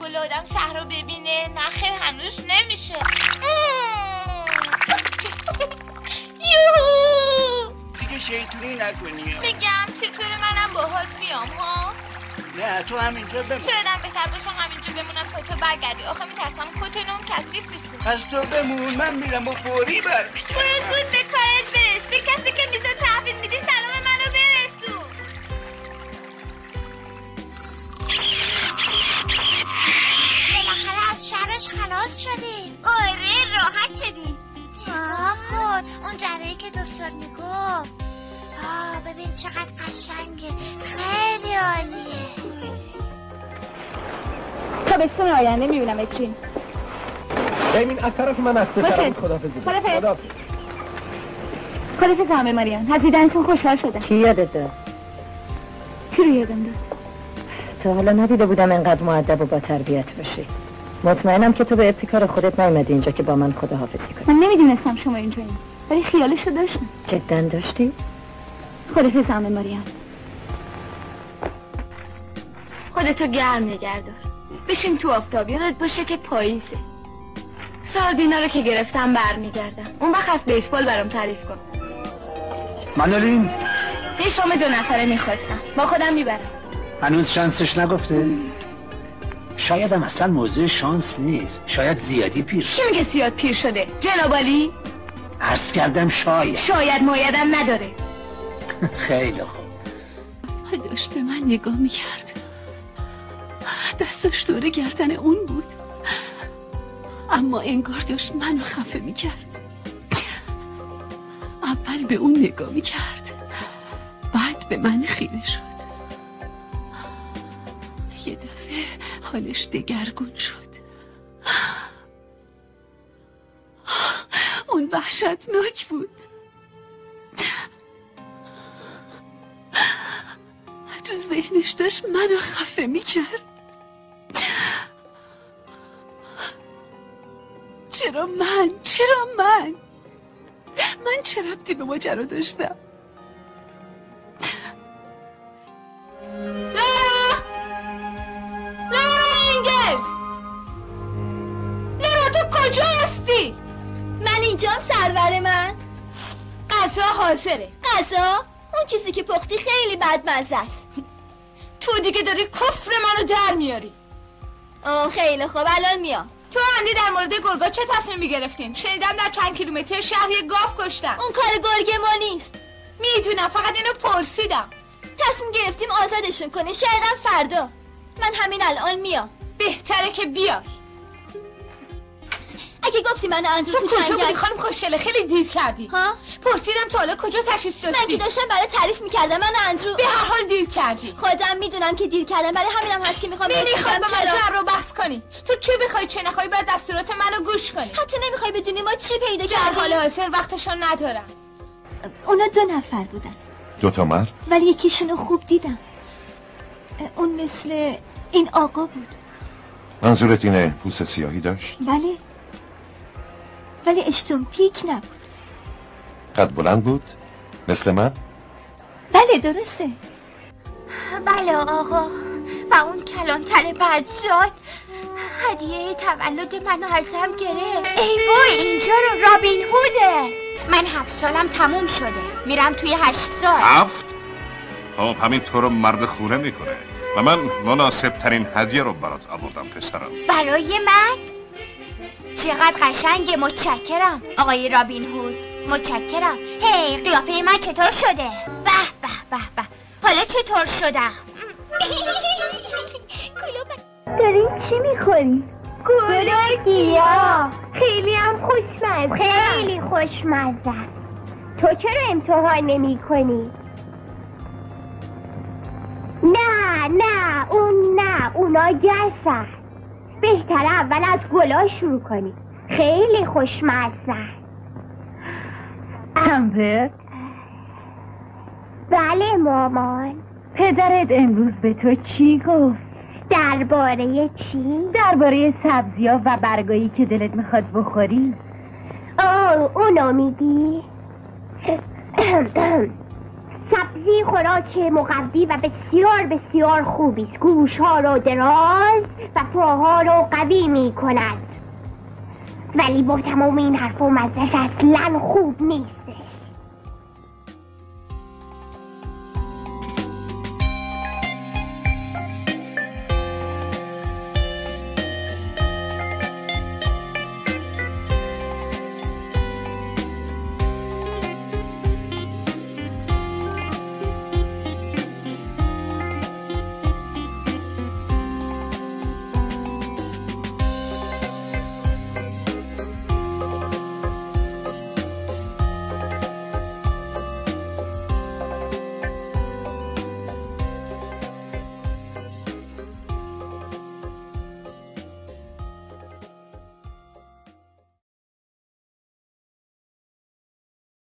کلا آدم شهر رو ببینه؟ نه خیر هنوز نمیشه. یوهو دیگه شیطونی نکنی. میگم چطوره منم باهات بیام ها؟ نه تو همینجا بمون. شایدم بهتر باشه همینجا بمونم تا تو برگردی. آخه میترسم کتونم کثیف بشه. پس تو بمون، من میرم و فوری برمیگردم. برو زود به کارت برس. به کسی که میزه تحویل میدی سلام منو برسون. بالاخره از شرش خلاص شدیم. آره راحت شدیم. خود اون جره‌ای که دکتر میگفت. ببین چقدر قشنگه، خیلی عالیه. تابستون آینده میبینم اترین. ببین از طرف من از طرف خداحافظی. خداحافظ همه ماریان. از دیدنتون خوشحال شدم. چی یادت داد؟ چی رو یادم داد؟ تا حالا ندیده بودم انقدر مؤدب و با تربیت باشی. مطمئنم که تو به ابتکار خودت نیومدی اینجا که با من خداحافظی کنی. من نمیدونستم شما اینجایین، ولی خیالشو داشتم. جدا داشتی؟ خداحافظ همه ماریان. خودتو گرم نگردار. بشین تو آفتاب، یادت باشه که پاییزه. ساردینا رو که گرفتم برمیگردم. اون وقت از بیسبال برام تعریف کن. منالین یه شام 2 نفره میخواستم، با خودم میبرم. هنوز شانسش نگفته؟ شاید هم اصلا موضوع شانس نیست، شاید زیادی پیر کی میگه زیاد پیر شده؟ جناب عالی؟ عرض کردم شاید مایدم نداره. خیلی خوب. داشت به من نگاه میکرد، دستش دور گردن اون بود، اما انگار داشت منو خفه میکرد. اول به اون نگاه میکرد، بعد به من خیره شد. یه دفعه حالش دگرگون شد. اون وحشتناک بود. تو ذهنش داشت منو خفه میکرد. چرا من؟ من چه ربطی به ماجرا داشتم؟ لارا تو کجا هستی؟ من اینجام سرور من. غذا حاضره. غذا؟ اون چیزی که پختی خیلی بدمزه است. تو دیگه داری کفر منو در میاری. خیلی خوب الان میام. تو اندی در مورد گرگا چه تصمیم میگرفتیم؟ شنیدم در چند کیلومتر شهر یه گاو کشتن. اون کار گرگ ما نیست. میدونم، فقط اینو پرسیدم. تصمیم گرفتیم آزادشون کنیم، شایدم فردا. من همین الان میام. بهتره که بیای. اگه گفتی من اندرو تو کجا بودی خانم خوشگله؟ خیلی دیر کردی. ها؟ پرسیدم تو حالا کجا تشریف داشتی؟ من که داشتم برای تعریف میکردم. من اندرو به هر حال دیر کردی. خودم میدونم که دیر کردم، برای همینم هست که میخوام نمیخوام با من جر رو بحث کنی. تو چه بخوای چه نخوای باید دستورات منو گوش کنی. حتی نمیخوای بدونی ما چی پیدا در کردیم. حال حاضر وقتشو ندارم. اونا 2 نفر بودن. 2 مرد؟ ولی یکیشونو خوب دیدم. اون مثل این آقا بود. منظورت اینه پوست سیاهی داشت؟ بله، ولی اشتونپیک نبود. قد بلند بود؟ مثل من؟ بله درسته. بله آقا. و اون کلانتر بدزاد هدیه تولد منو ازم گرفت. ای وای اینجا رو رابین هوده. من 7 سالم تموم شده، میرم توی 8 سال. 7؟ خب همین تو رو مرد خونه میکنه و من مناسب ترین هدیه رو برات آوردم پسرم. برای من؟ چقدر قشنگه. متشکرم آقای رابین هود، متشکرم. هی قیافه من چطور شده؟ به به به به. حالا چطور شدم؟ دارین چی میخورین؟ گل گیاه. خیلی هم خوشمزه. خیلی خوشمزه. تو چرا امتحان نمی کنی؟ نه اونا گسن. بهتره اول از گلا شروع کنی. خیلی خوشمزه. امبر؟ بله مامان. پدرت امروز به تو چی گفت؟ درباره چی؟ درباره سبزی‌ها و برگایی که دلت میخواد بخوری. اونو میگی؟ سبزی خوراک مقوی و بسیار بسیار خوبی است. گوشها رو دراز و پاها رو قوی می کند. ولی با تمام این حرف و مزهش اصلا خوب نیستش.